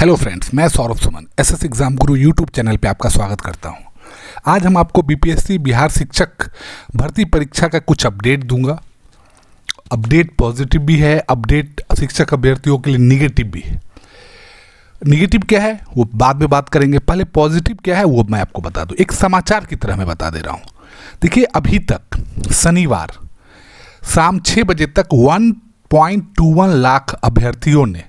Hello friends, मैं Saurabh Suman SS exam गुरु YouTube channel पे आपका स्वागत करता हूं। आज हम आपको बीपीएससी बिहार शिक्षक भर्ती परीक्षा का कुछ अपडेट दूंगा। अपडेट पॉजिटिव भी है, अपडेट शिक्षक अभ्यर्थियों के लिए निगेटिव भी है। निगेटिव क्या है वो बाद में बात करेंगे, पहले पॉजिटिव क्या है वो मैं आपको बता दूं। एक समाचार की तरह मैं बता दे रहा हूँ। देखिए, अभी तक शनिवार शाम 6 बजे तक 1.21 लाख अभ्यर्थियों ने,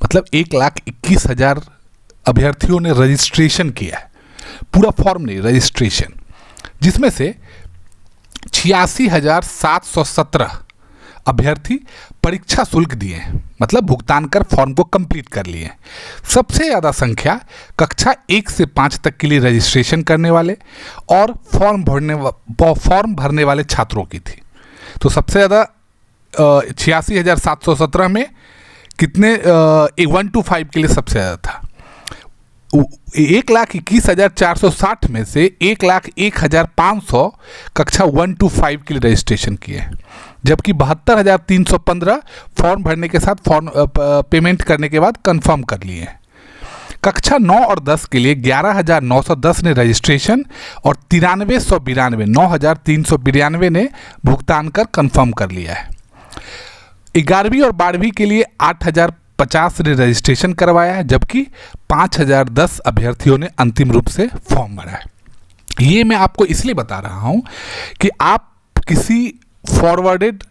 मतलब 1,21,000 अभ्यर्थियों ने रजिस्ट्रेशन किया है। पूरा फॉर्म नहीं, रजिस्ट्रेशन, जिसमें से 86,717 अभ्यर्थी परीक्षा शुल्क दिए हैं, मतलब भुगतान कर फॉर्म को कंप्लीट कर लिए हैं। सबसे ज़्यादा संख्या कक्षा 1 से 5 तक के लिए रजिस्ट्रेशन करने वाले और फॉर्म भरने वाले छात्रों की थी। तो सबसे ज़्यादा 86,717 में कितने 125 के लिए सबसे ज़्यादा था। 1,21,460 में से 1,01,500 कक्षा 1 to 5 के लिए रजिस्ट्रेशन किए हैं, जबकि 72,315 फॉर्म भरने के साथ फॉर्म पेमेंट करने के बाद कंफर्म कर लिए हैं। कक्षा 9 और 10 के लिए 11,910 ने रजिस्ट्रेशन और 9,392 ने भुगतान कर कंफर्म कर लिया है। 11वीं और 12वीं के लिए 8,050 ने रजिस्ट्रेशन करवाया है, जबकि 5,010 अभ्यर्थियों ने अंतिम रूप से फॉर्म भरा है। ये मैं आपको इसलिए बता रहा हूँ कि आप किसी फॉरवर्डेड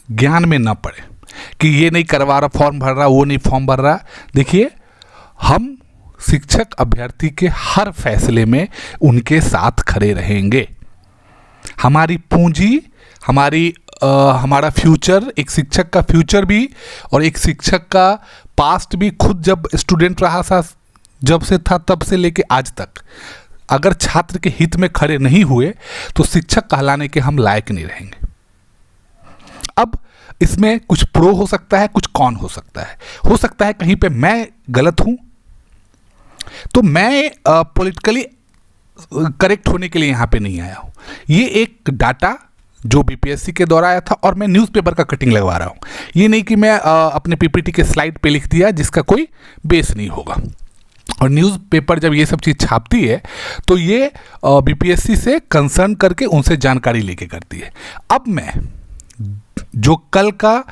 ज्ञान में ना पड़े कि ये नहीं करवा रहा फॉर्म भर रहा, वो नहीं फॉर्म भर रहा। देखिए, हम शिक्षक अभ्यर्थी के हर फैसले में उनके साथ खड़े रहेंगे। हमारी पूंजी, हमारा फ्यूचर, एक शिक्षक का फ्यूचर भी और एक शिक्षक का पास्ट भी, खुद जब स्टूडेंट रहा था, जब से था तब से लेके आज तक, अगर छात्र के हित में खड़े नहीं हुए तो शिक्षक कहलाने के हम लायक नहीं रहेंगे। अब इसमें कुछ प्रो हो सकता है, कुछ कॉन हो सकता है। हो सकता है कहीं पे मैं गलत हूं, तो मैं पॉलिटिकली करेक्ट होने के लिए यहां पे नहीं आया हूं। ये एक डाटा जो बीपीएससी के द्वारा आया था और मैं न्यूज़पेपर का कटिंग लगवा रहा हूँ। ये नहीं कि मैं अपने पीपीटी के स्लाइड पे लिख दिया जिसका कोई बेस नहीं होगा। और न्यूज़पेपर जब ये सब चीज़ छापती है तो ये बीपीएससी से कंसर्न करके उनसे जानकारी लेके करती है। अब मैं जो कल का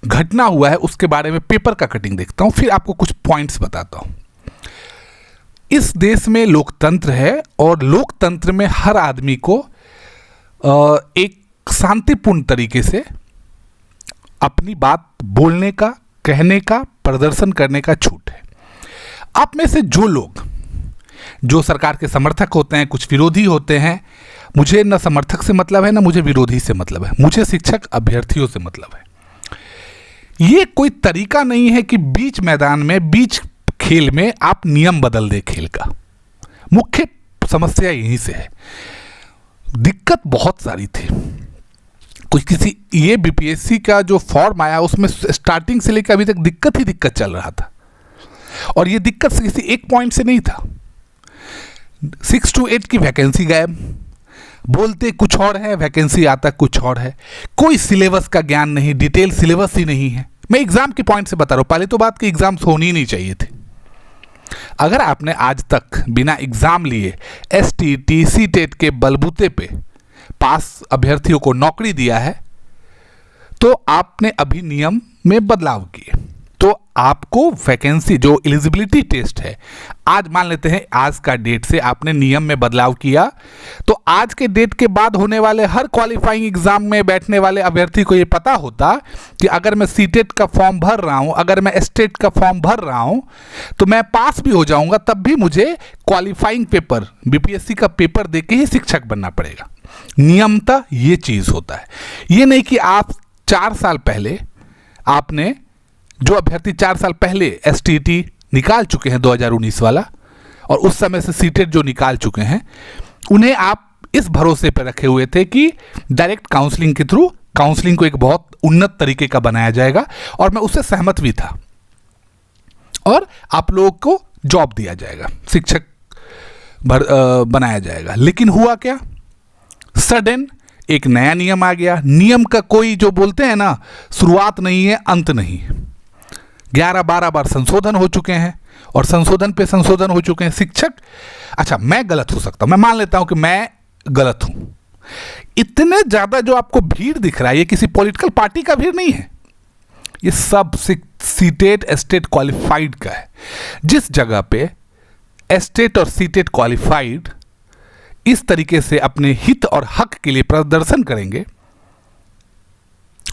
घटना हुआ है उसके बारे में पेपर का कटिंग देखता हूँ, फिर आपको कुछ पॉइंट्स बताता हूँ। इस देश में लोकतंत्र है और लोकतंत्र में हर आदमी को एक शांतिपूर्ण तरीके से अपनी बात बोलने का, कहने का, प्रदर्शन करने का छूट है। आप में से जो लोग जो सरकार के समर्थक होते हैं, कुछ विरोधी होते हैं, मुझे न समर्थक से मतलब है, न मुझे विरोधी से मतलब है, मुझे शिक्षक अभ्यर्थियों से मतलब है। ये कोई तरीका नहीं है कि बीच मैदान में, बीच खेल में आप नियम बदल दे खेल का। मुख्य समस्या यहीं से है। दिक्कत बहुत सारी थी। ये बीपीएससी का जो फॉर्म आया उसमें स्टार्टिंग से लेकर अभी तक दिक्कत ही दिक्कत चल रहा था, और ये दिक्कत से किसी एक पॉइंट से नहीं था। 6 to 8 की वैकेंसी गायब, बोलते कुछ और है, वैकेंसी आता कुछ और है। कोई सिलेबस का ज्ञान नहीं, डिटेल सिलेबस ही नहीं है। मैं एग्जाम के पॉइंट से बता रहा हूँ। पहले तो बात कि एग्जाम्स होनी ही नहीं चाहिए थे। अगर आपने आज तक बिना एग्जाम लिए एसटीटी, सीटेट के बलबूते पे पास अभ्यर्थियों को नौकरी दिया है तो आपने अभी नियम में बदलाव किए, तो आपको वैकेंसी जो एलिजिबिलिटी टेस्ट है, आज मान लेते हैं आज का डेट से आपने नियम में बदलाव किया, तो आज के डेट के बाद होने वाले हर क्वालिफाइंग एग्जाम में बैठने वाले अभ्यर्थी को ये पता होता कि अगर मैं सीटेट का फॉर्म भर रहा हूं, अगर मैं एसटेट का फॉर्म भर रहा हूं, तो मैं पास भी हो जाऊंगा, तब भी मुझे क्वालिफाइंग पेपर, बीपीएससी का पेपर देके ही शिक्षक बनना पड़ेगा। नियमतः ये चीज होता है। ये नहीं कि आप 4 साल पहले, आपने जो अभ्यर्थी 4 साल पहले एसटीटी निकाल चुके हैं 2019 वाला, और उस समय से सीटेट जो निकाल चुके हैं, उन्हें आप इस भरोसे पर रखे हुए थे कि डायरेक्ट काउंसलिंग के थ्रू काउंसलिंग को एक बहुत उन्नत तरीके का बनाया जाएगा, और मैं उससे सहमत भी था, और आप लोगों को जॉब दिया जाएगा, शिक्षक बनाया जाएगा। लेकिन हुआ क्या? सडन एक नया नियम आ गया। नियम का कोई, जो बोलते हैं ना, शुरुआत नहीं है अंत नहीं। 11-12 बार संशोधन हो चुके हैं। और संशोधन पे संशोधन हो चुके हैं। शिक्षक, अच्छा मैं गलत हो सकता हूं, मैं मान लेता हूं कि मैं गलत हूं। इतने ज़्यादा जो आपको भीड़ दिख रहा है, ये किसी पॉलिटिकल पार्टी का भीड़ नहीं है, ये सब सीटेट एस्टेट क्वालिफाइड का है। जिस जगह पे एस्टेट और सीटेट क्वालिफाइड इस तरीके से अपने हित और हक के लिए प्रदर्शन करेंगे,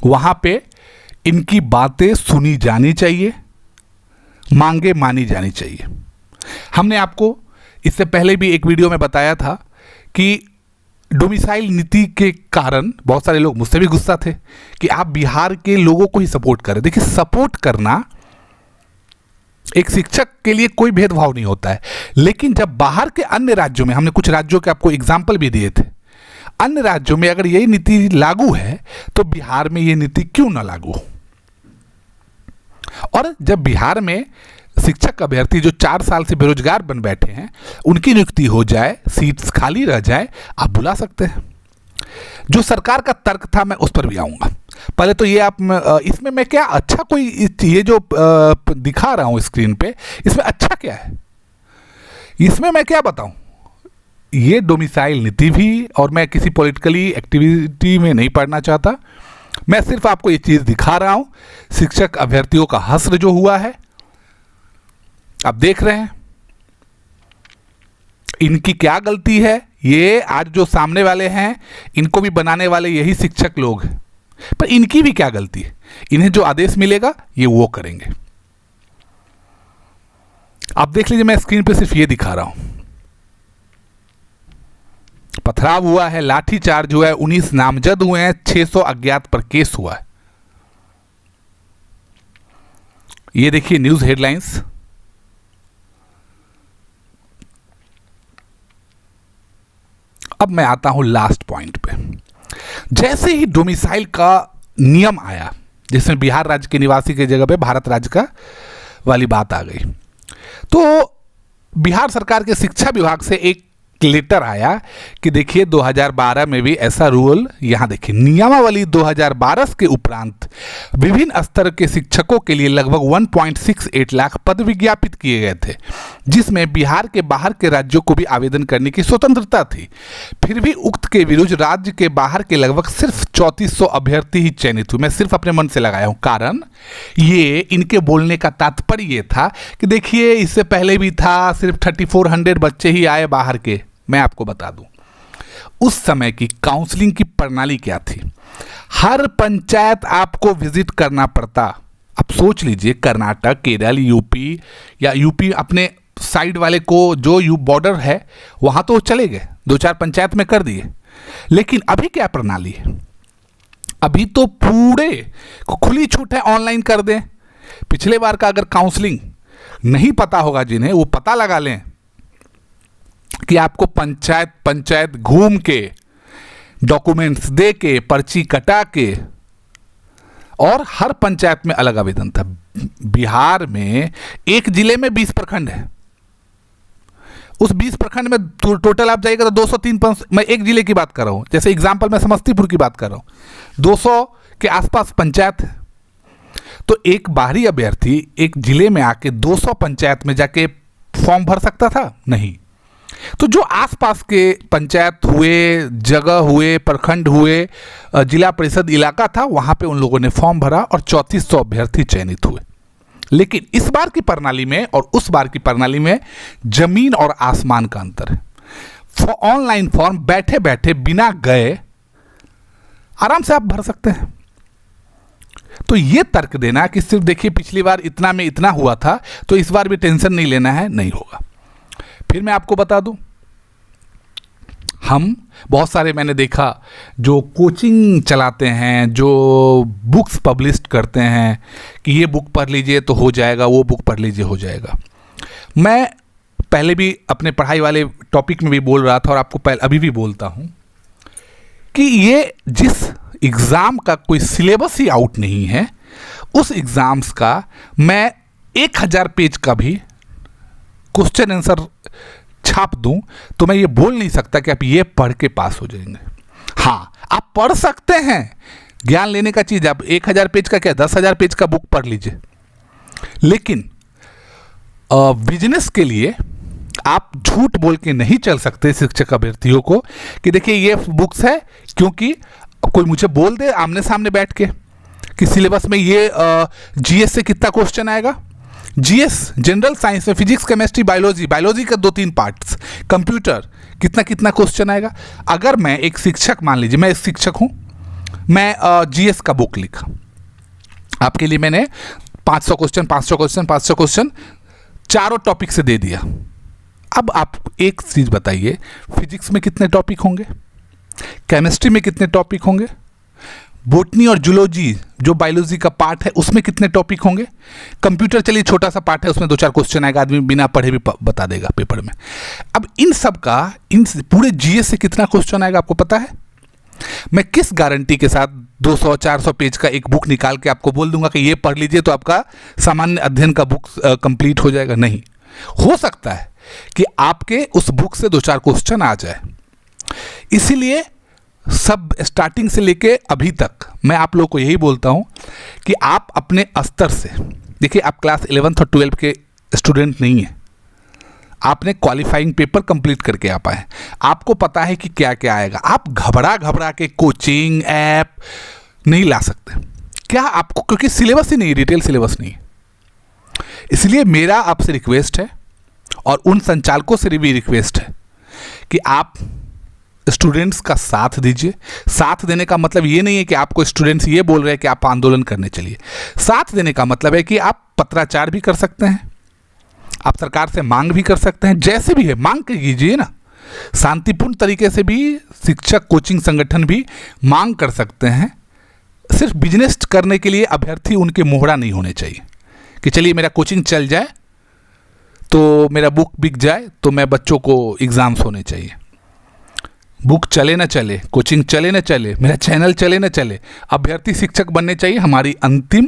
वहां पे इनकी बातें सुनी जानी चाहिए, मांगे मानी जानी चाहिए। हमने आपको इससे पहले भी एक वीडियो में बताया था कि डोमिसाइल नीति के कारण बहुत सारे लोग, मुझसे भी गुस्सा थे कि आप बिहार के लोगों को ही सपोर्ट करें। देखिए, सपोर्ट करना एक शिक्षक के लिए कोई भेदभाव नहीं होता है, लेकिन जब बाहर के अन्य राज्यों में, हमने कुछ राज्यों के आपको एग्जाम्पल भी दिए थे, अन्य राज्यों में अगर यही नीति लागू है तो बिहार में ये नीति क्यों ना लागू हो। और जब बिहार में शिक्षक अभ्यर्थी जो 4 साल से बेरोजगार बन बैठे हैं, उनकी नियुक्ति हो जाए, सीट्स खाली रह जाए, आप बुला सकते हैं। जो सरकार का तर्क था मैं उस पर भी आऊंगा। पहले तो ये आप, इसमें मैं क्या अच्छा कोई, ये जो दिखा रहा हूं स्क्रीन पे, इसमें अच्छा क्या है, इसमें मैं क्या बताऊं। ये डोमिसाइल नीति भी, और मैं किसी पॉलिटिकली एक्टिविटी में नहीं पढ़ना चाहता, मैं सिर्फ आपको ये चीज दिखा रहा हूं। शिक्षक अभ्यर्थियों का हश्र जो हुआ है, आप देख रहे हैं, इनकी क्या गलती है। ये आज जो सामने वाले हैं, इनको भी बनाने वाले यही शिक्षक लोग हैं, पर इनकी भी क्या गलती है। इन्हें जो आदेश मिलेगा ये वो करेंगे। आप देख लीजिए, मैं स्क्रीन पे सिर्फ ये दिखा रहा हूं। पथराव हुआ है, लाठीचार्ज हुआ है, 19 नामजद हुए हैं, 600 अज्ञात पर केस हुआ है। ये देखिए न्यूज हेडलाइंस। अब मैं आता हूं लास्ट पॉइंट पे। जैसे ही डोमिसाइल का नियम आया, जिसमें बिहार राज्य के निवासी की जगह पे भारत राज्य का वाली बात आ गई, तो बिहार सरकार के शिक्षा विभाग से एक लेटर आया कि देखिए 2012 में भी ऐसा रूल, यहां देखिए नियमावली 2012 के उपरांत विभिन्न स्तर के शिक्षकों के लिए लगभग 1.68 लाख पद विज्ञापित किए गए थे, जिसमें बिहार के बाहर के राज्यों को भी आवेदन करने की स्वतंत्रता थी। फिर भी उक्त के विरुद्ध राज्य के बाहर के लगभग सिर्फ 3400 अभ्यर्थी ही चयनित हुए। मैं सिर्फ अपने मन से लगाया हूं, कारण ये इनके बोलने का तात्पर्य ये था कि देखिए इससे पहले भी था, सिर्फ 3400 बच्चे ही आए बाहर के। मैं आपको बता दूं, उस समय की काउंसलिंग की प्रणाली क्या थी। हर पंचायत आपको विजिट करना पड़ता। अब सोच लीजिए, कर्नाटक, केरल, यूपी, या यूपी अपने साइड वाले को, जो बॉर्डर है वहां तो चले गए, 2-4 पंचायत में कर दिए। लेकिन अभी क्या प्रणाली है, अभी तो पूरे को खुली छूट है, ऑनलाइन कर दें। पिछले बार का अगर काउंसलिंग नहीं पता होगा जिन्हें, वो पता लगा लें कि आपको पंचायत घूम के, डॉक्यूमेंट्स दे के, पर्ची कटा के, और हर पंचायत में अलग आवेदन था। बिहार में एक जिले में 20 प्रखंड है। उस 20 प्रखंड में टोटल आप जाइएगा तो 203, मैं एक जिले की बात कर रहा हूं, जैसे एग्जांपल मैं समस्तीपुर की बात कर रहा हूं, 200 के आसपास पंचायत है। तो एक बाहरी अभ्यर्थी एक जिले में आके 200 पंचायत में जाके फॉर्म भर सकता था? नहीं। तो जो आसपास के पंचायत हुए, जगह हुए, प्रखंड हुए, जिला परिषद इलाका था, वहां पे उन लोगों ने फॉर्म भरा और 3400 अभ्यर्थी चयनित हुए। लेकिन इस बार की प्रणाली में और उस बार की प्रणाली में जमीन और आसमान का अंतर है। ऑनलाइन फॉर्म बैठे बैठे बिना गए आराम से आप भर सकते हैं। तो ये तर्क देना कि सिर्फ देखिए पिछली बार इतना में इतना हुआ था तो इस बार भी टेंशन नहीं लेना है, नहीं होगा। फिर मैं आपको बता दूं, हम बहुत सारे मैंने देखा जो कोचिंग चलाते हैं, जो बुक्स पब्लिश करते हैं कि ये बुक पढ़ लीजिए तो हो जाएगा, वो बुक पढ़ लीजिए हो जाएगा। मैं पहले भी अपने पढ़ाई वाले टॉपिक में भी बोल रहा था और आपको अभी भी बोलता हूं कि ये जिस एग्ज़ाम का कोई सिलेबस ही आउट नहीं है, उस एग्ज़ाम्स का मैं 1000 पेज का भी क्वेश्चन आंसर छाप दूं तो मैं ये बोल नहीं सकता कि आप ये पढ़ के पास हो जाएंगे। हाँ, आप पढ़ सकते हैं, ज्ञान लेने का चीज़। आप 1000 पेज का क्या 10,000 पेज का बुक पढ़ लीजिए, लेकिन बिजनेस के लिए आप झूठ बोल के नहीं चल सकते शिक्षक अभ्यर्थियों को कि देखिए ये बुक्स है, क्योंकि कोई मुझे बोल दे आमने सामने बैठ के कि सिलेबस में ये जीएस से कितना क्वेश्चन आएगा, जीएस जनरल साइंस में फिजिक्स केमिस्ट्री बायोलॉजी का 2-3 पार्ट्स, कंप्यूटर कितना कितना क्वेश्चन आएगा। अगर मैं एक शिक्षक, मान लीजिए मैं एक शिक्षक हूँ, मैं जीएस का बुक लिखा, आपके लिए मैंने 500 क्वेश्चन चारों टॉपिक से दे दिया। अब आप एक चीज़ बताइए, फिजिक्स में कितने टॉपिक होंगे, केमिस्ट्री में कितने टॉपिक होंगे, बोटनी और जूलॉजी जो बायोलॉजी का पार्ट है उसमें कितने टॉपिक होंगे, कंप्यूटर चलिए छोटा सा पार्ट है उसमें 2-4 क्वेश्चन आएगा, आदमी बिना पढ़े भी बता देगा पेपर में। अब इन सब का, इन पूरे जीएस से कितना क्वेश्चन आएगा आपको पता है? मैं किस गारंटी के साथ 200-400 पेज का एक बुक निकाल के आपको बोल दूंगा कि ये पढ़ लीजिए तो आपका सामान्य अध्ययन का बुक कंप्लीट हो जाएगा? नहीं, हो सकता है कि आपके उस बुक से 2-4 क्वेश्चन आ जाए। इसीलिए सब स्टार्टिंग से लेके अभी तक मैं आप लोगों को यही बोलता हूं कि आप अपने स्तर से, देखिए आप क्लास 11th और 12th के स्टूडेंट नहीं हैं, आपने क्वालिफाइंग पेपर कंप्लीट करके आ पाए, आपको पता है कि क्या क्या आएगा। आप घबरा के कोचिंग ऐप नहीं ला सकते, क्या आपको, क्योंकि सिलेबस ही नहीं, डिटेल सिलेबस नहीं। इसलिए मेरा आपसे रिक्वेस्ट है और उन संचालकों से भी रिक्वेस्ट है कि आप स्टूडेंट्स का साथ दीजिए। साथ देने का मतलब ये नहीं है कि आपको स्टूडेंट्स ये बोल रहे हैं कि आप आंदोलन करने चलिए। साथ देने का मतलब है कि आप पत्राचार भी कर सकते हैं, आप सरकार से मांग भी कर सकते हैं, जैसे भी है मांग कीजिए ना। शांतिपूर्ण तरीके से भी शिक्षक कोचिंग संगठन भी मांग कर सकते हैं। सिर्फ बिजनेस करने के लिए अभ्यर्थी उनके मोहरा नहीं होने चाहिए कि चलिए मेरा कोचिंग चल जाए तो मेरा बुक बिक जाए तो मैं बच्चों को एग्ज़ाम्स होने चाहिए। बुक चले ना चले, कोचिंग चले ना चले, मेरा चैनल चले ना चले, अभ्यर्थी शिक्षक बनने चाहिए। हमारी अंतिम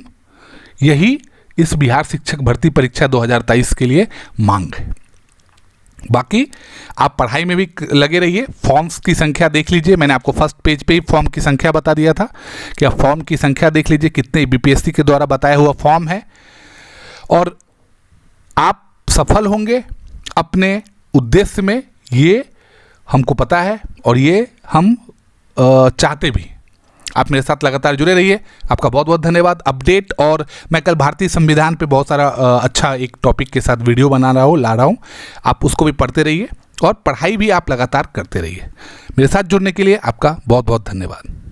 यही इस बिहार शिक्षक भर्ती परीक्षा 2023 के लिए मांग है। बाकी आप पढ़ाई में भी लगे रहिए। फॉर्म्स की संख्या देख लीजिए, मैंने आपको फर्स्ट पेज पे ही फॉर्म की संख्या बता दिया था कि आप फॉर्म की संख्या देख लीजिए, कितने बीपीएससी के द्वारा बताया हुआ फॉर्म है, और आप सफल होंगे अपने उद्देश्य में, ये हमको पता है और ये हम चाहते भी। आप मेरे साथ लगातार जुड़े रहिए। आपका बहुत बहुत धन्यवाद। अपडेट, और मैं कल भारतीय संविधान पे बहुत सारा अच्छा एक टॉपिक के साथ वीडियो ला रहा हूँ, आप उसको भी पढ़ते रहिए और पढ़ाई भी आप लगातार करते रहिए। मेरे साथ जुड़ने के लिए आपका बहुत बहुत धन्यवाद।